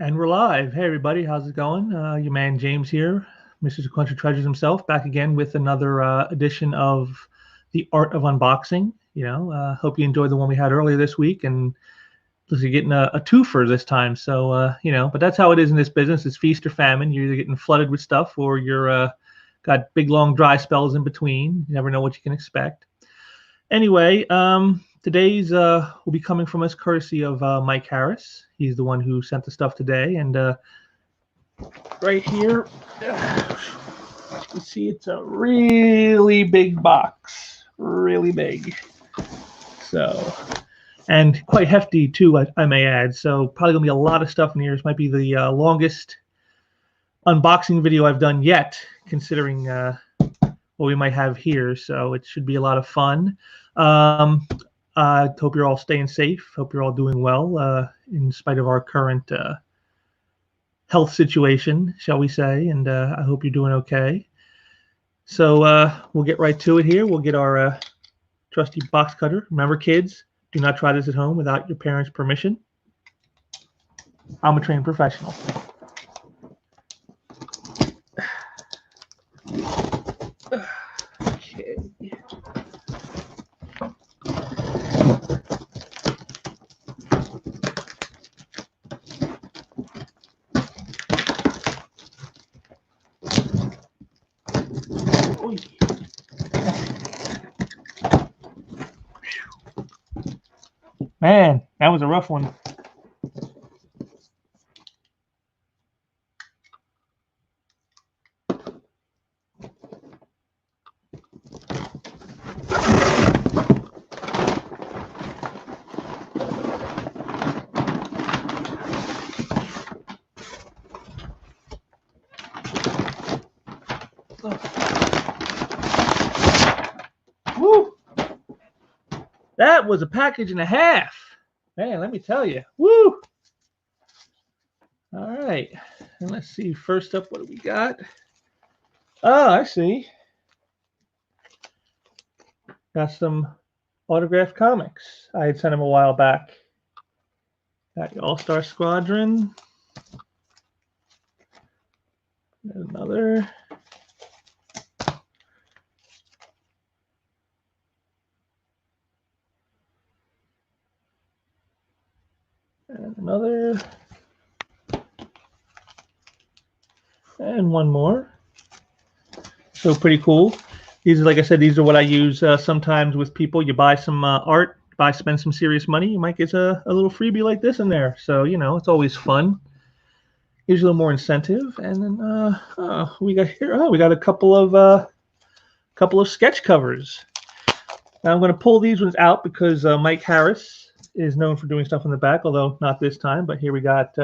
And we're live. Hey, everybody, how's it going? Your man James here, Mr. Sequential Treasures himself, back again with another edition of The Art of Unboxing. Hope you enjoyed the one we had earlier this week, and you're getting a twofer this time. So, but that's how it is in this business. It's feast or famine. You're either getting flooded with stuff or you're got big, long, dry spells in between. You never know what you can expect. Anyway, today's will be coming from us courtesy of Mike Harris. He's the one who sent the stuff today, and right here, you can see it's a really big box, really big. So, and quite hefty too, I may add. So probably gonna be a lot of stuff in here. This might be the longest unboxing video I've done yet, considering what we might have here. So it should be a lot of fun. I hope you're all staying safe. Hope you're all doing well in spite of our current health situation, shall we say. And I hope you're doing okay. So we'll get right to it here. We'll get our trusty box cutter. Remember, kids, do not try this at home without your parents' permission. I'm a trained professional. Okay. Man, that was a rough one. Woo! That was a package and a half. Man, let me tell you. Woo! All right. And let's see. First up, what do we got? Oh, I see. Got some autographed comics. I had sent them a while back. Got the All-Star Squadron. Another. And another. And one more. So pretty cool. These are, like I said, these are what I use sometimes with people. You buy some art, spend some serious money, you might get a little freebie like this in there. So, it's always fun. Gives you a little more incentive. And then we got here. Oh, we got a couple of sketch covers. Now I'm going to pull these ones out because Mike Harris is known for doing stuff in the back, although not this time. But here we got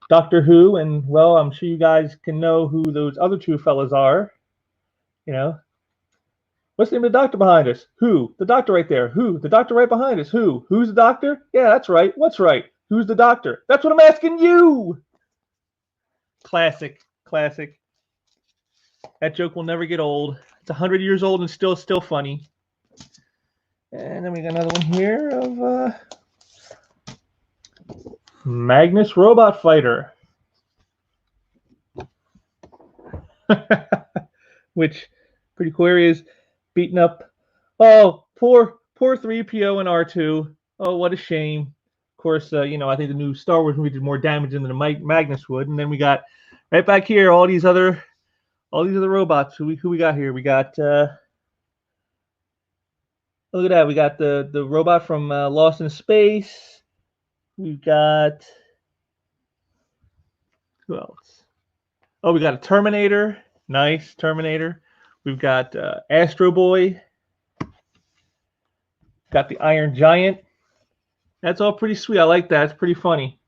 Doctor Who, and well, I'm sure you guys can know who those other two fellas are. What's the name of the doctor behind us? Who? The doctor right there. Who? The doctor right behind us. Who? Who's the doctor? Yeah, that's right. What's right? Who's the doctor? That's what I'm asking you. Classic. That joke will never get old. It's 100 years old and still funny. And then we got another one here of Magnus Robot Fighter. Which, pretty cool areas, beating up. Oh, poor 3PO and R2. Oh, what a shame. Of course, I think the new Star Wars movie did more damage than the Magnus would. And then we got right back here all these other robots. Who we got here? We got look at that. We got the robot from Lost in Space. We've got who else? Oh, we got a Terminator. Nice Terminator. We've got Astro Boy. Got the Iron Giant. That's all pretty sweet. I like that. It's pretty funny.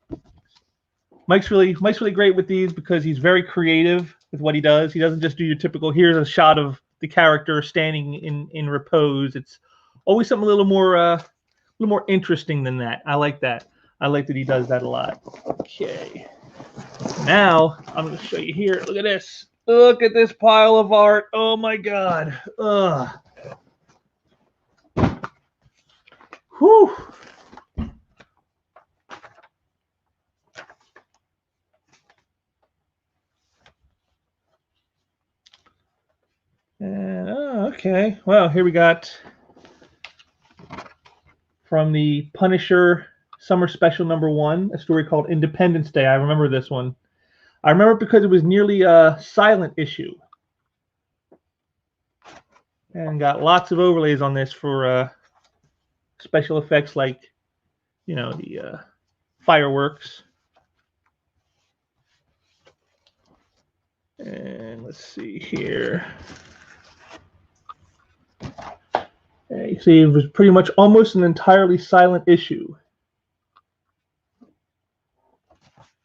Mike's really great with these because he's very creative with what he does. He doesn't just do your typical, here's a shot of the character standing in repose. It's always something a little more interesting than that. I like that. I like that he does that a lot. Okay. Now I'm going to show you here. Look at this. Look at this pile of art. Oh my God. Ugh. Whew. Okay, well, here we got from the Punisher Summer Special #1, a story called Independence Day. I remember this one. I remember it because it was nearly a silent issue. And got lots of overlays on this for special effects like, you know, the fireworks. And let's see here. You see, it was pretty much almost an entirely silent issue.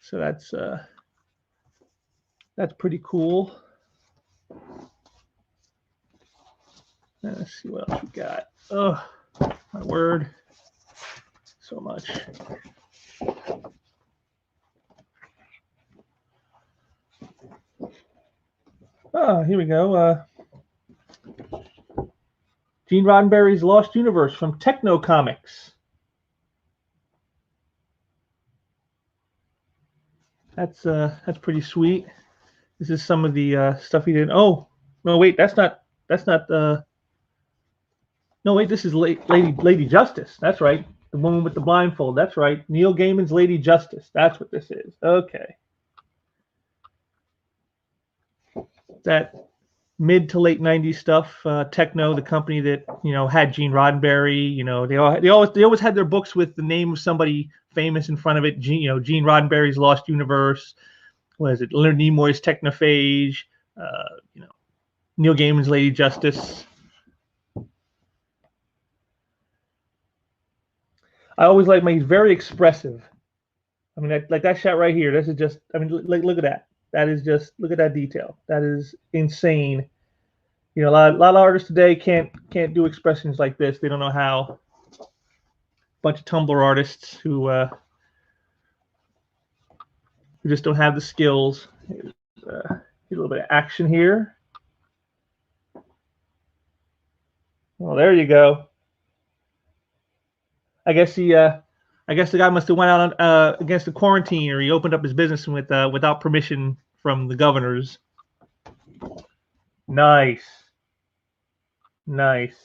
So that's pretty cool. And let's see what else we got. Oh, my word. So much. Oh, here we go. Gene Roddenberry's Lost Universe from Techno Comics. That's pretty sweet. This is some of the stuff he did. Oh, no, wait, that's not. No, wait, this is Lady Justice. That's right. The woman with the blindfold. That's right. Neil Gaiman's Lady Justice. That's what this is. Okay. That mid to late '90s stuff. Techno, the company that had Gene Roddenberry. They always had their books with the name of somebody famous in front of it. Gene Roddenberry's Lost Universe. What is it? Leonard Nimoy's Technophage. Neil Gaiman's Lady Justice. I always like he's very expressive. I mean, like that shot right here. This is just. I mean, look at that. That is just. Look at that detail. That is insane. A lot of artists today can't do expressions like this. They don't know how. A bunch of Tumblr artists who just don't have the skills. Here's a little bit of action here. Well, there you go. I guess the guy must have went out against the quarantine, or he opened up his business without permission from the governors. Nice. Nice.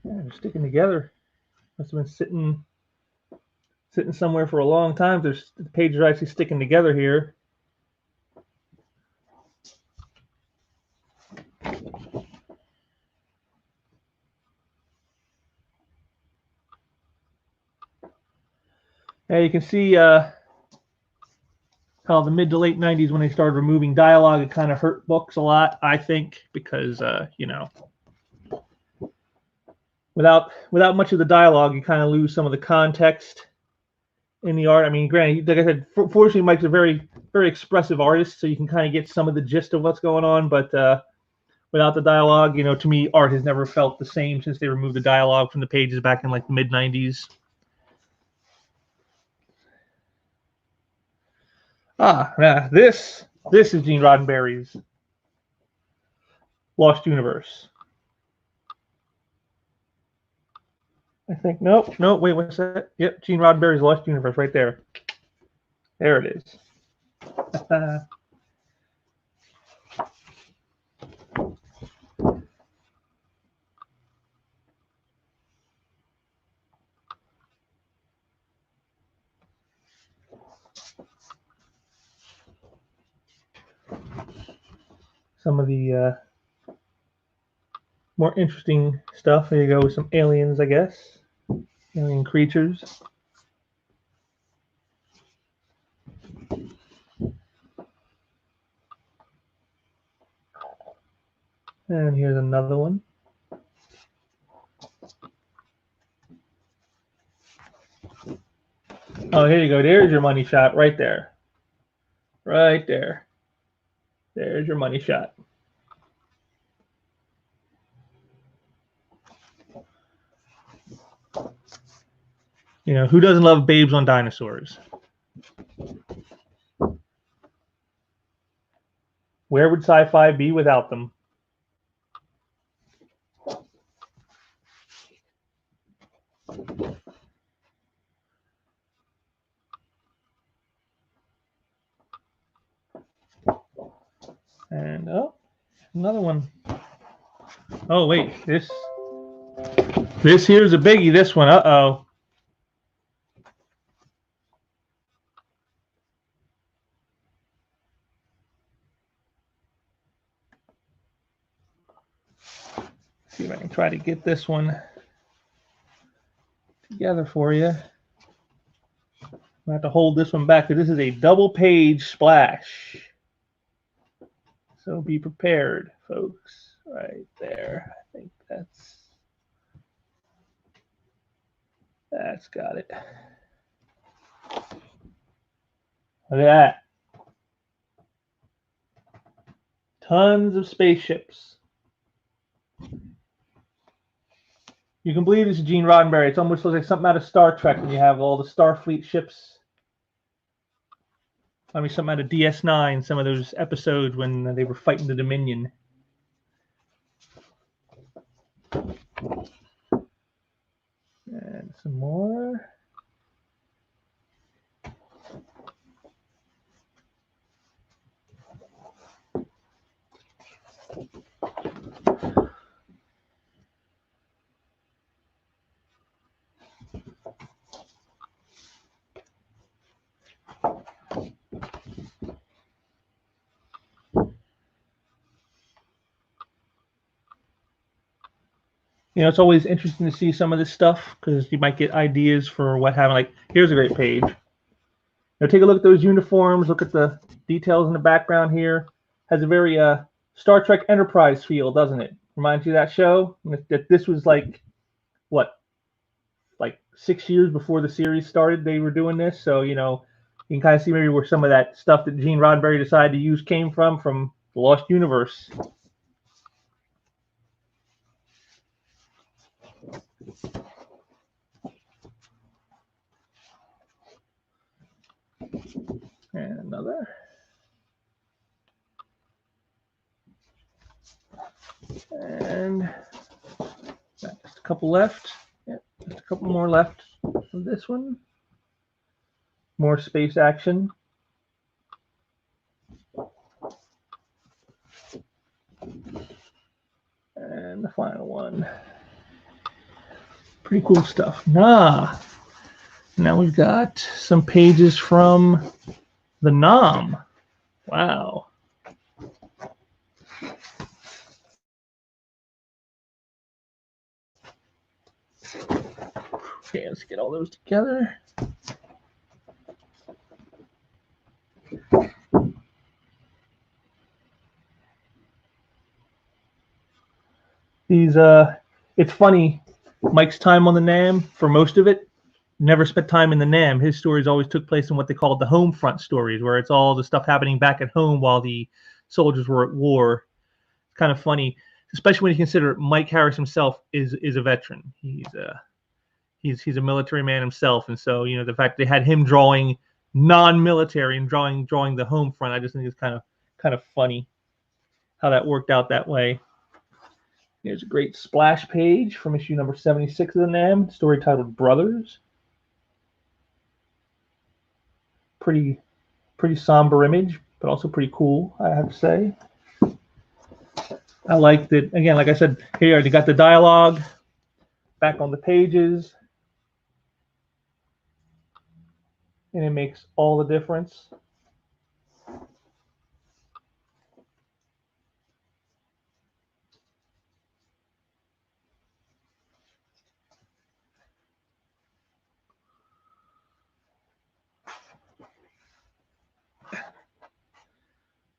Yeah, they're sticking together. Must have been sitting somewhere for a long time. The pages are actually sticking together here. Yeah, you can see how the mid to late '90s, when they started removing dialogue, it kind of hurt books a lot, I think, because without much of the dialogue, you kind of lose some of the context in the art. I mean, granted, like I said, fortunately, Mike's a very, very expressive artist, so you can kind of get some of the gist of what's going on. But without the dialogue, to me, art has never felt the same since they removed the dialogue from the pages back in like the mid '90s. Yeah, this is Gene Roddenberry's Lost Universe. I think no, wait, what's that? Yep, Gene Roddenberry's Lost Universe, right there. There it is. Some of the more interesting stuff. There you go, with some aliens, I guess. Alien creatures. And here's another one. Oh, here you go. There's your money shot right there. Right there. There's your money shot. Who doesn't love Babes on Dinosaurs? Where would sci-fi be without them? And oh, another one. Oh wait, this here's a biggie. This one, uh-oh. See if I can try to get this one together for you. I have to hold this one back because this is a double-page splash. So be prepared, folks. Right there. I think that's got it. Look at that. Tons of spaceships. You can believe this is Gene Roddenberry. It's almost like something out of Star Trek when you have all the Starfleet ships. I mean, something out of DS9, some of those episodes when they were fighting the Dominion. And some more. You know, it's always interesting to see some of this stuff because you might get ideas for what happened. Like, here's a great page. Now, take a look at those uniforms. Look at the details in the background here. Has a very Star Trek Enterprise feel, doesn't it? Reminds you of that show? That this was like, what, like 6 years before the series started, they were doing this. So, you know, you can kind of see maybe where some of that stuff that Gene Roddenberry decided to use came from the Lost Universe. And another. And just a couple left. Yep, just a couple more left of this one. More space action. And the final one. Pretty cool stuff. Now we've got some pages from the Nam. Wow. Okay, let's get all those together. These, it's funny, Mike's time on the Nam, for most of it, never spent time in the Nam. His stories always took place in what they called the home front stories, where it's all the stuff happening back at home while the soldiers were at war. It's kind of funny, especially when you consider Mike Harris himself is a veteran. He's a military man himself, and so, you know, the fact they had him drawing non-military and drawing the home front, I just think it's kind of funny how that worked out that way. Here's a great splash page from issue number 76 of the Nam, story titled Brothers. Pretty somber image, but also pretty cool, I have to say. I like that, again, like I said, here they got the dialogue back on the pages. And it makes all the difference.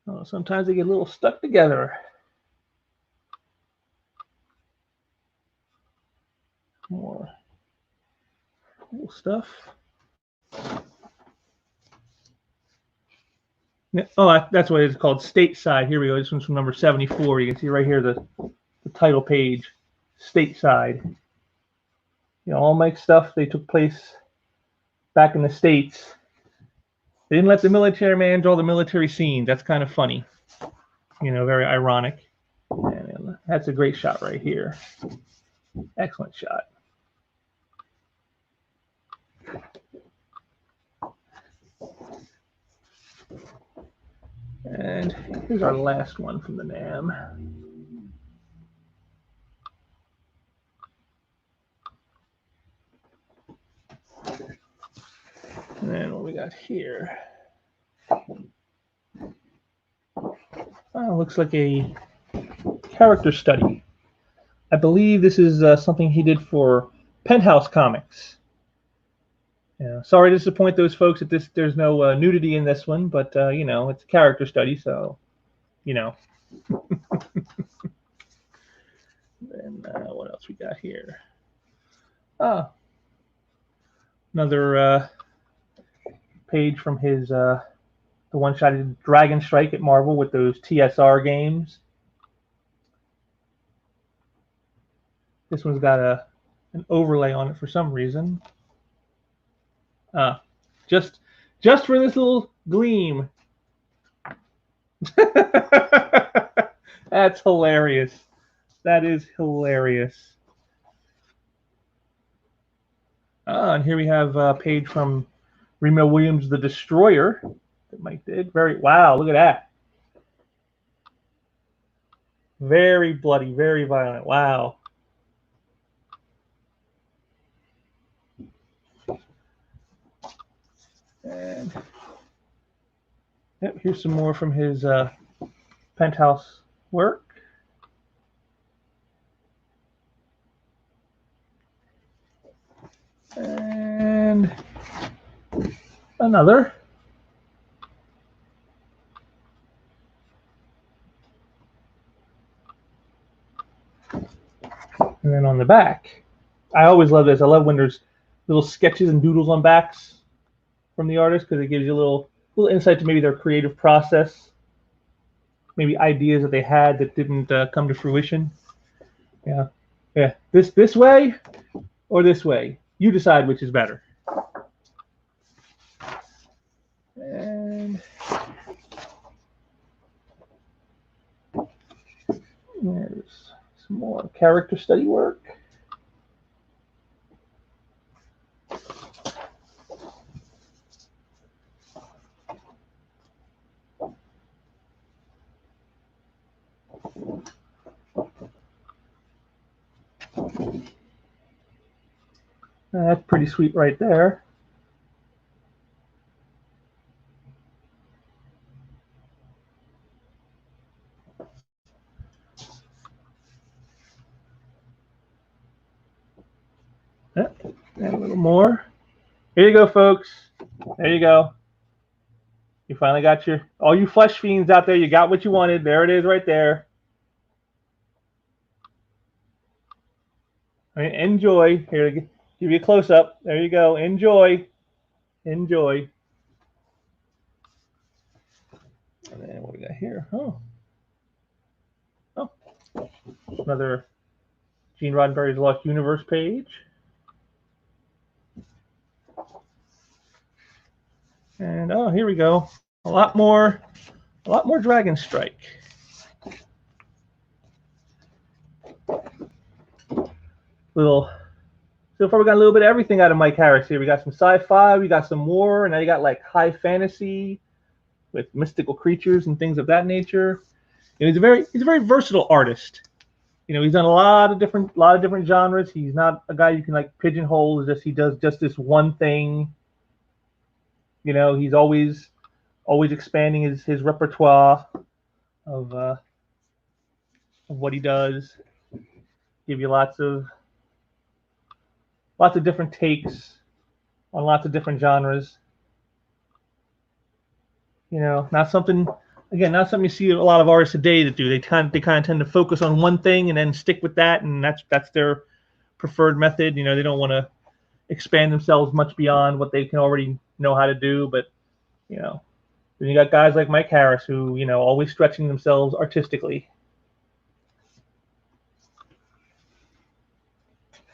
Oh, sometimes they get a little stuck together. More cool stuff. Oh, that's what it's called, Stateside. Here we go. This one's from number 74. You can see right here the title page, Stateside. You know, all Mike's stuff, they took place back in the States. They didn't let the military man draw the military scenes. That's kind of funny. You know, very ironic. And that's a great shot right here. Excellent shot. And here's our last one from the NAMM. And then what we got here. Oh, looks like a character study. I believe this is something he did for Penthouse Comics. Yeah, sorry to disappoint those folks that there's no nudity in this one, but you know, it's a character study, so you know. And what else we got here? Oh, another page from his the one shot in Dragon Strike at Marvel with those TSR games. This one's got an overlay on it for some reason. Just for this little gleam. That's hilarious. That is hilarious. And here we have a page from Remo Williams, The Destroyer, that Mike did. Wow, look at that. Very bloody, very violent. Wow. And yep, here's some more from his Penthouse work. And another. And then on the back, I always love this. I love when there's little sketches and doodles on backs from the artist, because it gives you a little insight to maybe their creative process, maybe ideas that they had that didn't come to fruition. Yeah. This way or this way, you decide which is better. And there's some more character study work. That's pretty sweet right there. Yep. And a little more. Here you go, folks. There you go. You finally got all you flesh fiends out there, you got what you wanted. There it is right there. All right, enjoy. Here, give you a close-up. There you go. Enjoy. Enjoy. And then what we got here? Oh. Another Gene Roddenberry's Lost Universe page. And oh, here we go. A lot more Dragon Strike. So far we got a little bit of everything out of Mike Harris here. We got some sci-fi, we got some war, and now you got like high fantasy with mystical creatures and things of that nature. And he's a very versatile artist. You know, he's done a lot of different genres. He's not a guy you can like pigeonhole. He does just this one thing. You know, he's always expanding his repertoire of what he does. Give you lots of different takes on lots of different genres. You know, not something you see a lot of artists today that do. They kind of tend to focus on one thing and then stick with that, and that's their preferred method. You know, they don't want to expand themselves much beyond what they can already know how to do. But you know, then you got guys like Mike Harris who, you know, always stretching themselves artistically.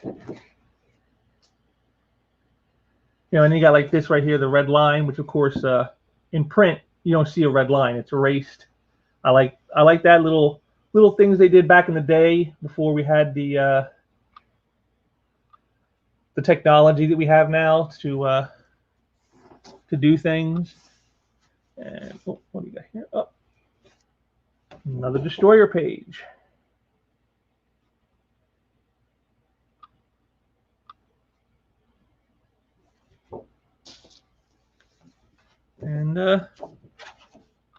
You know, and you got like this right here, the red line, which of course in print you don't see a red line; it's erased. I like I like that little things they did back in the day before we had the technology that we have now to do things. And oh, what do you got here? Oh, another Destroyer page. And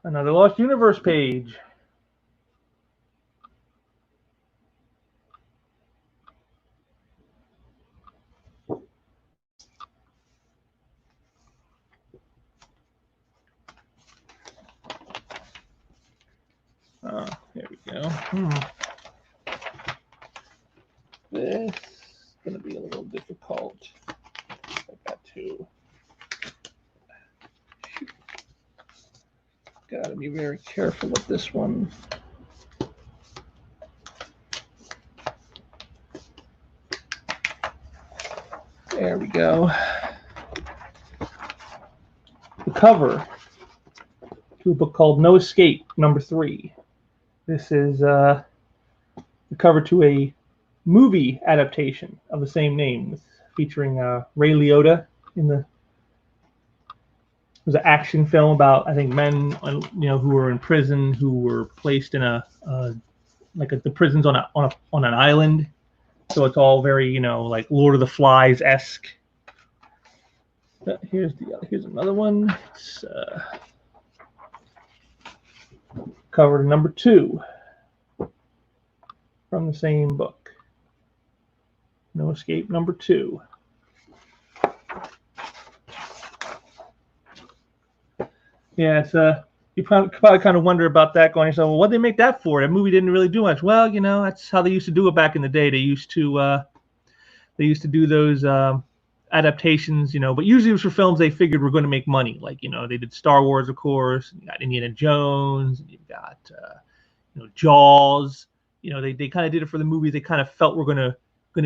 another Lost Universe page. Oh, there we go. This is going to be a little difficult. I got to. Got to be very careful with this one. There we go. The cover to a book called No Escape, #3. This is the cover to a movie adaptation of the same name, featuring Ray Liotta in the. It was an action film about, I think, men, who were in prison, who were placed in the prisons on an island. So it's all very, like Lord of the Flies-esque. Here's another one. It's cover #2 from the same book. No Escape #2. Yeah, it's you probably kind of wonder about that, going, so, well, what did they make that for? That movie didn't really do much. Well, that's how they used to do it back in the day. They used to do those adaptations, but usually it was for films they figured were going to make money. Like, they did Star Wars, of course. You got Indiana Jones. You got Jaws. They kind of did it for the movies they kind of felt were going to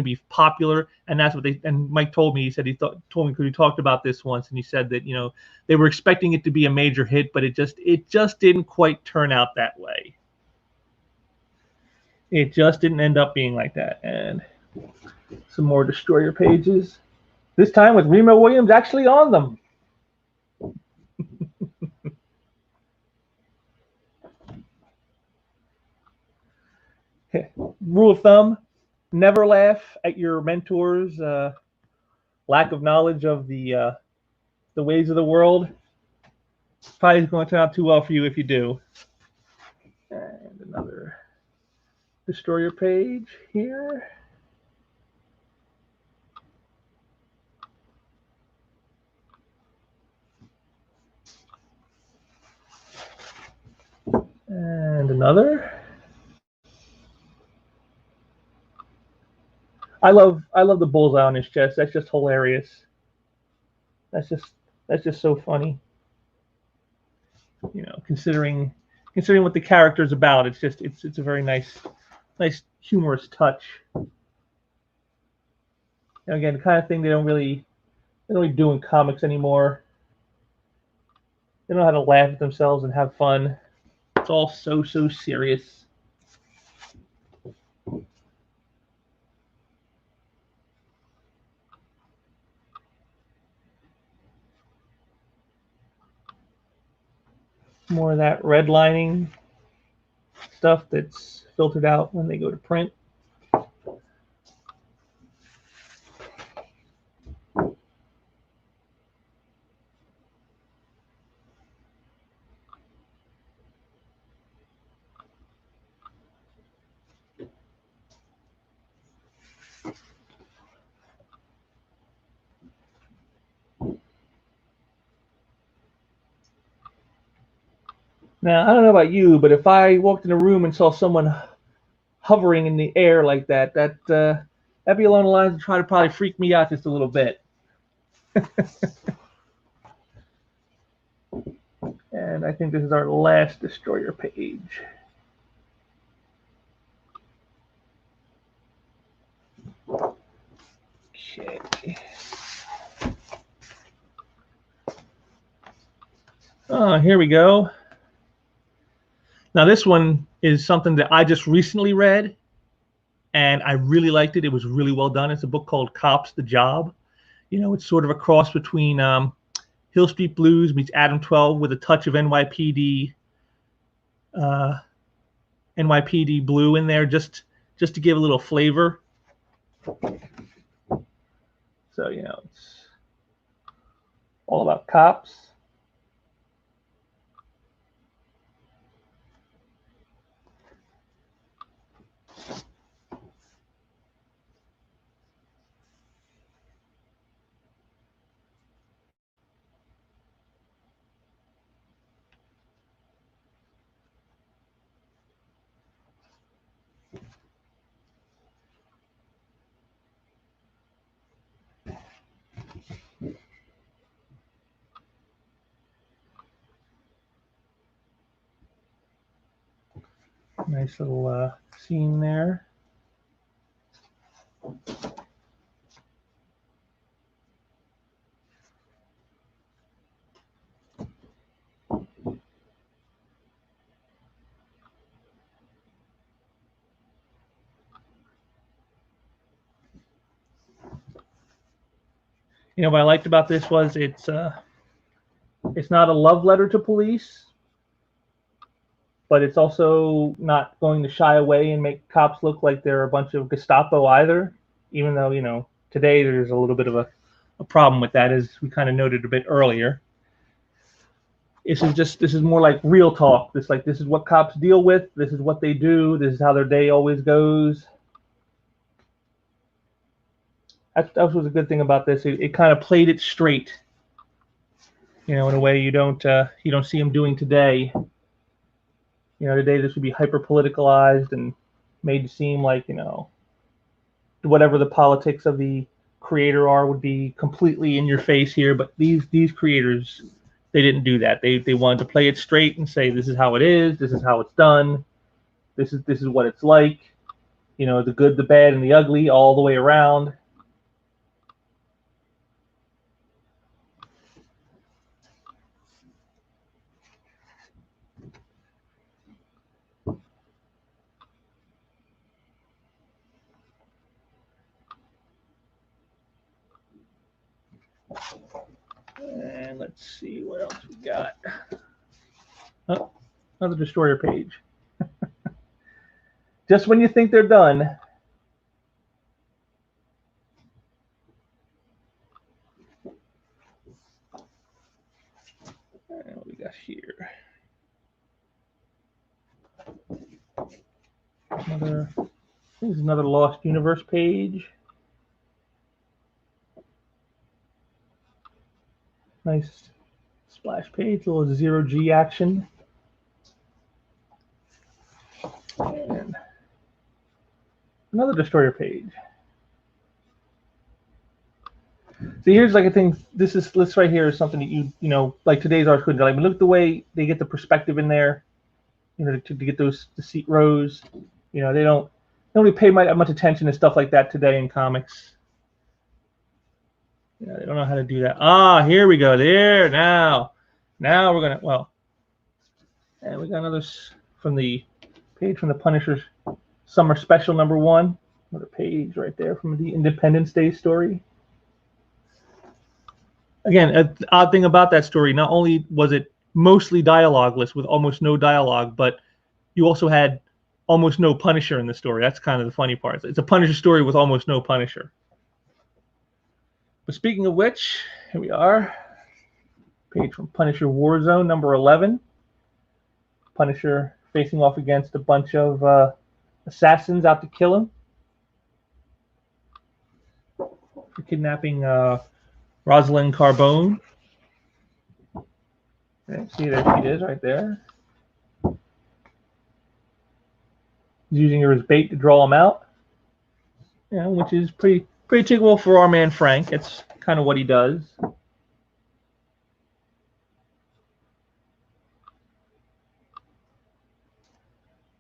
be popular, and that's what and Mike told me. He said told me because we talked about this once, and he said that they were expecting it to be a major hit, but it just didn't quite turn out that way. It just didn't end up being like that. And some more Destroyer pages, this time with Remo Williams actually on them. Rule of thumb: never laugh at your mentor's lack of knowledge of the ways of the world. Probably is going to turn out too well for you if you do. And another Destroyer page here. And another. I love the bullseye on his chest. That's just hilarious. That's just so funny. Considering what the character is about, it's a very nice humorous touch. And again, the kind of thing they don't really do in comics anymore. They don't know how to laugh at themselves and have fun. It's all so serious. More of that redlining stuff that's filtered out when they go to print. Now, I don't know about you, but if I walked in a room and saw someone hovering in the air like that'd be along the lines of trying to probably freak me out just a little bit. And I think this is our last Destroyer page. Okay. Oh, here we go. Now, this one is something that I just recently read, and I really liked it. It was really well done. It's a book called Cops: The Job. You know, it's sort of a cross between Hill Street Blues meets Adam 12 with a touch of uh, NYPD Blue in there, just to give a little flavor. So, you know, it's all about cops. Nice little scene there. You know, what I liked about this was it's not a love letter to police, but it's also not going to shy away and make cops look like they're a bunch of Gestapo either, even though, you know, today there's a little bit of a problem with that, as we kind of noted a bit earlier. This is more like real talk. This is what cops deal with. This is what they do. This is how their day always goes. That was a good thing about this. It kind of played it straight, you know, in a way you don't see them doing today. You know, today this would be hyper politicalized and made to seem like, you know, whatever the politics of the creator are would be completely in your face here. But these creators, they didn't do that. They wanted to play it straight and say, this is how it is. This is how it's done. This is what it's like. You know, the good, the bad, and the ugly all the way around. And let's see what else we got. Oh, another Destroyer page. Just when you think they're done. And what we got here? This is another Lost Universe page. Nice splash page, a little zero-G action. And another Destroyer page. So here's like a thing. This right here is something that you know, like today's art couldn't like. But look at the way they get the perspective in there. You know, to get those seat rows. You know, they don't really pay much attention to stuff like that today in comics. You know, they don't know how to do that. Ah, here we go. There now we're gonna and we got another from the page from the Punisher's Summer Special #1. Another page right there from the Independence Day story. Again, an odd thing about that story, not only was it mostly dialogueless with almost no dialogue, but you also had almost no Punisher in the story. That's kind of the funny part. It's a Punisher story with almost no Punisher. But speaking of which, here we are. Page from Punisher Warzone #11. Punisher facing off against a bunch of assassins out to kill him for kidnapping Rosalind Carbone. Okay, see, there she is right there. He's using her as bait to draw him out. You know, which is pretty typical for our man Frank. It's kind of what he does.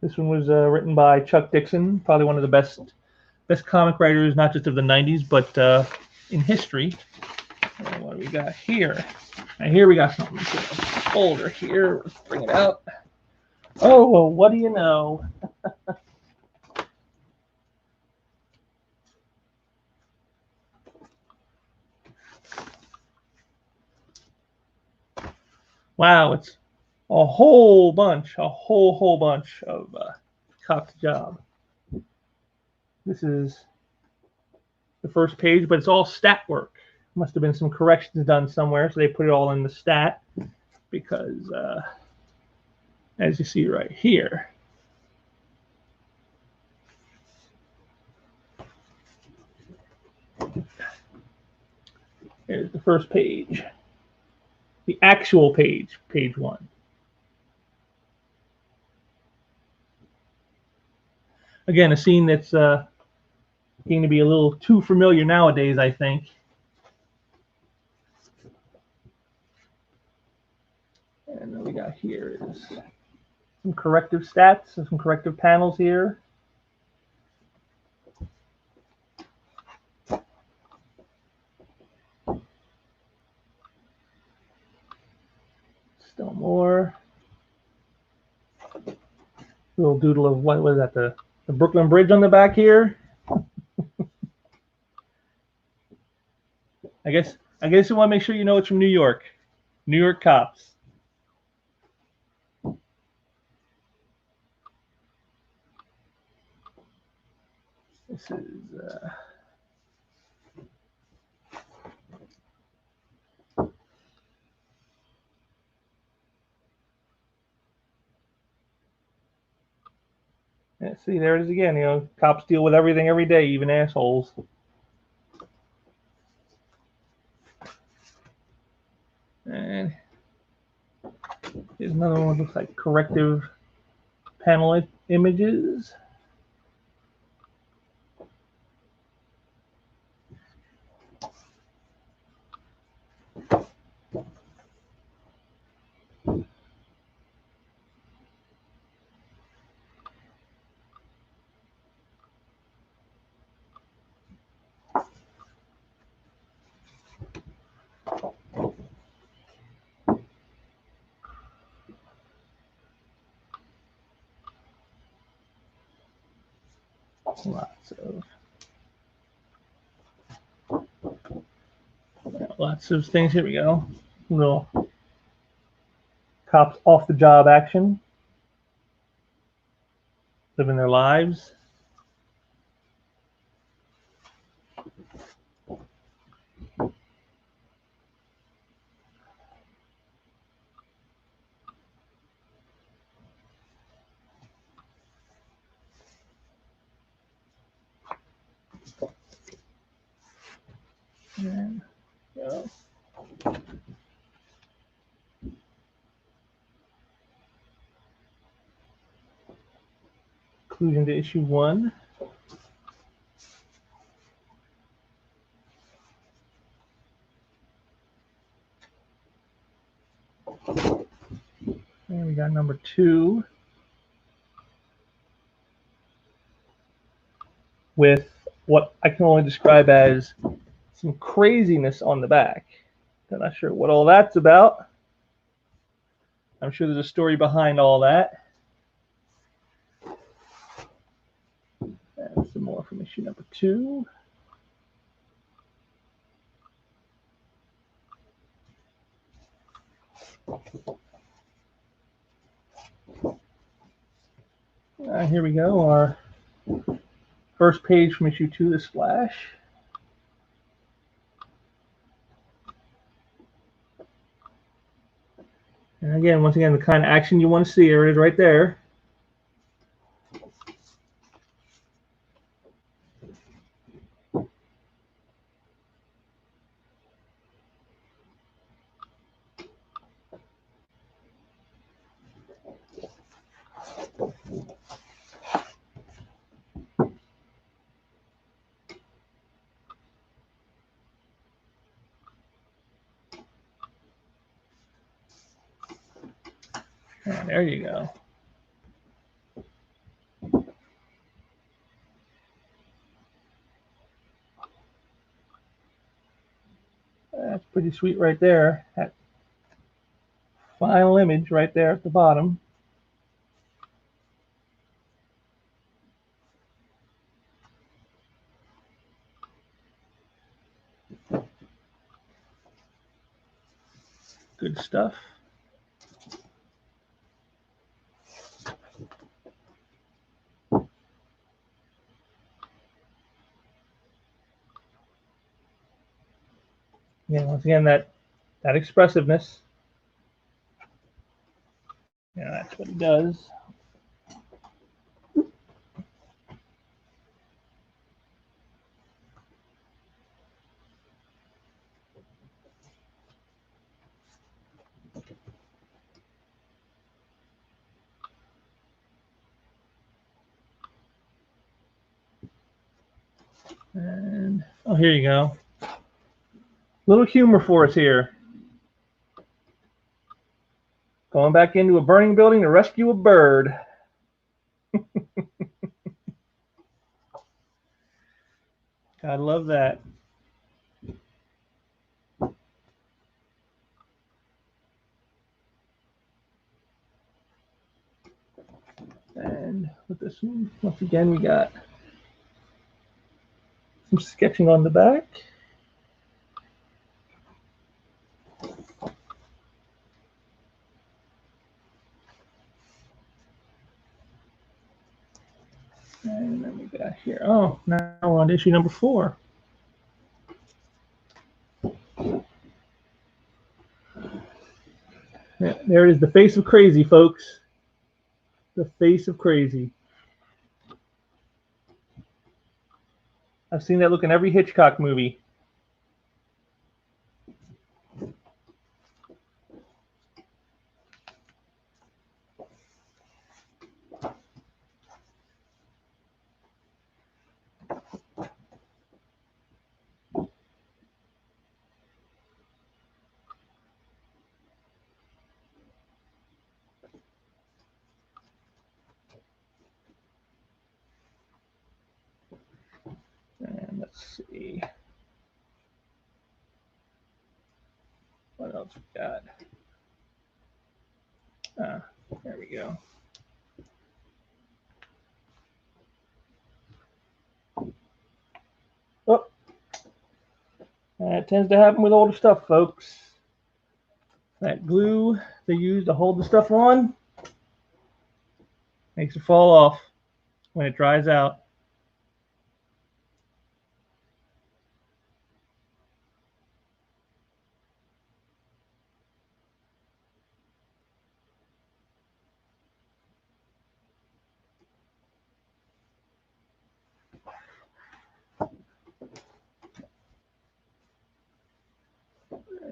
This one was written by Chuck Dixon, probably one of the best comic writers, not just of the '90s, but in history. And what do we got here? And here we got something older here. Let's bring it out. Oh, well, what do you know? Wow, it's a whole bunch, a whole bunch of Cops job. This is the first page, but it's all stat work. Must have been some corrections done somewhere, so they put it all in the stat because, as you see right here, here's the first page, the actual page, page 1. Again, a scene that's getting to be a little too familiar nowadays, I think. And then we got here is some corrective stats, some corrective panels here. Still more. Little doodle of what was that? The Brooklyn Bridge on the back here. I guess you want to make sure you know it's from New York. New York cops. This is yeah, see, there it is again. You know, cops deal with everything every day, even assholes. And here's another one. Looks like corrective panel images. Lots of things. Here we go. Little cops off the job action, living their lives. And, conclusion to issue 1. And we got number 2 with what I can only describe as some craziness on the back. I'm not sure what all that's about. I'm sure there's a story behind all that. And some more from issue number 2. Here we go, our first page from issue 2, The Splash. And again, once again, the kind of action you want to see, there it is right there. And there you go. That's pretty sweet right there. That final image right there at the bottom. Good stuff. Yeah, once again, that expressiveness. Yeah, that's what he does. And oh, here you go. Little humor for us here. Going back into a burning building to rescue a bird. I love that. And with this one, once again, we got some sketching on the back. And then we got here. Oh, now we're on to issue number 4. Yeah, there is the face of crazy, folks. The face of crazy. I've seen that look in every Hitchcock movie. And let's see. What else we got? There we go. Oh, that tends to happen with older stuff, folks. That glue they use to hold the stuff on makes it fall off when it dries out.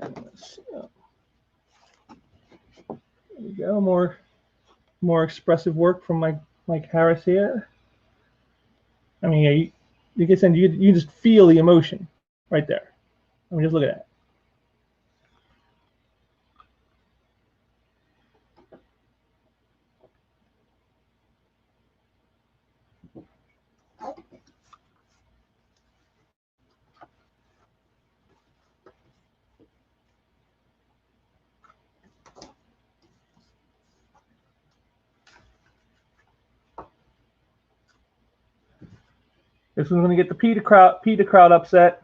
Let's see. There we go. More expressive work from Mike Harris here. I mean, yeah, you can you just feel the emotion right there. I mean, just look at that. This one's going to get the PETA crowd upset.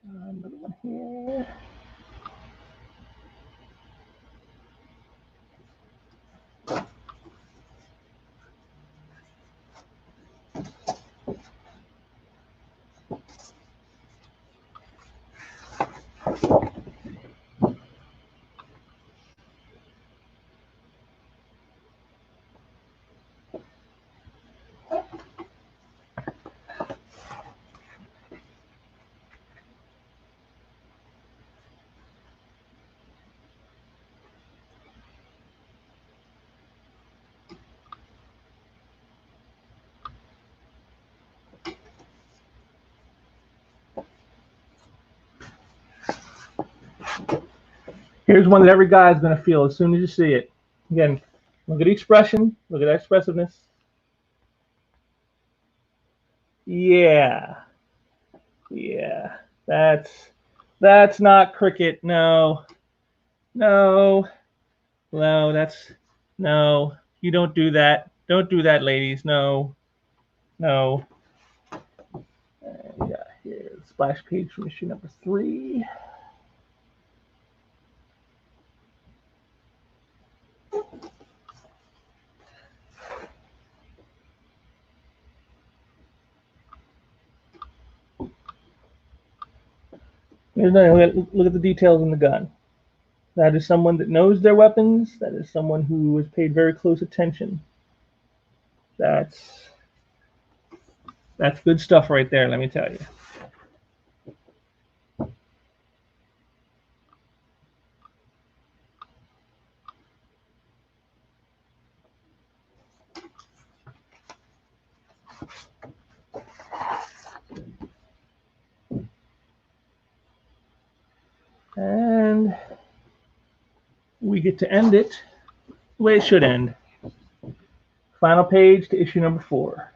Another one here. Here's one that every guy is going to feel as soon as you see it. Again, look at the expression. Look at that expressiveness. Yeah. Yeah. That's not cricket. No. No, no, no. You don't do that. Don't do that, ladies. No, no. And here's splash page from issue number 3. Look at the details in the gun. That is someone that knows their weapons. That is someone who has paid very close attention. That's good stuff right there, let me tell you. And we get to end it the way it should end. Final page to issue number 4.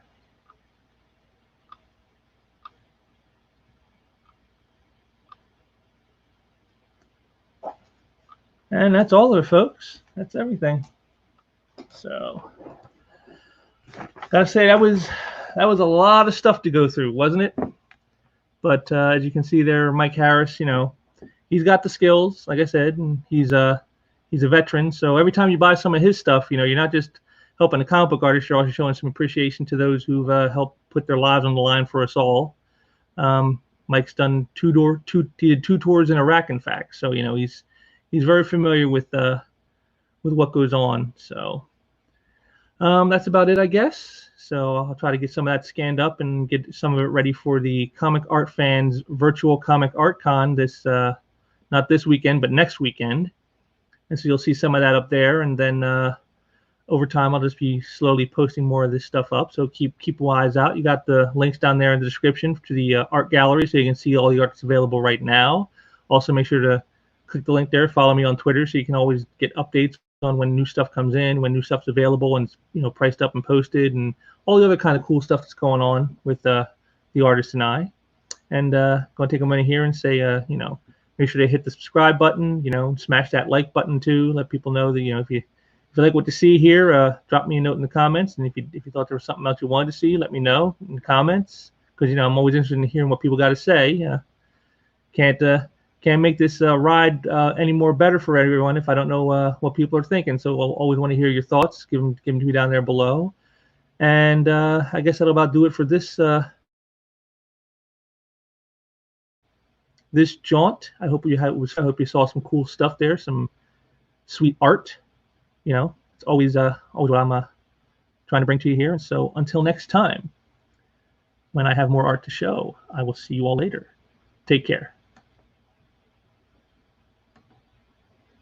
And that's all of it, folks. That's everything. So, gotta say that was a lot of stuff to go through, wasn't it? But as you can see there, Mike Harris, you know, he's got the skills, like I said, and he's a veteran. So every time you buy some of his stuff, you know, you're not just helping a comic book artist, you're also showing some appreciation to those who've helped put their lives on the line for us all. Mike's done he did 2 tours in Iraq, in fact. So, you know, he's very familiar with what goes on. So that's about it, I guess. So I'll try to get some of that scanned up and get some of it ready for the Comic Art Fans virtual Comic Art Con this not this weekend, but next weekend. And so you'll see some of that up there, and then over time I'll just be slowly posting more of this stuff up. So keep eyes out. You got the links down there in the description to the art gallery, so you can see all the art that's available right now. Also, make sure to click the link there. Follow me on Twitter, so you can always get updates on when new stuff comes in, when new stuff's available, and, you know, priced up and posted, and all the other kind of cool stuff that's going on with the artist and I. And going to take a minute here and say, you know, make sure to hit the subscribe button. You know, smash that like button too. Let people know that, you know, if you like what you see here, drop me a note in the comments. And if you thought there was something else you wanted to see, let me know in the comments, because, you know, I'm always interested in hearing what people got to say. Can't make this ride any more better for everyone if I don't know what people are thinking. So I'll always want to hear your thoughts. Give them to me down there below. And I guess that'll about do it for this this jaunt. I hope you saw some cool stuff there, some sweet art. You know, it's always what I'm trying to bring to you here. And so until next time, when I have more art to show, I will see you all later. Take care.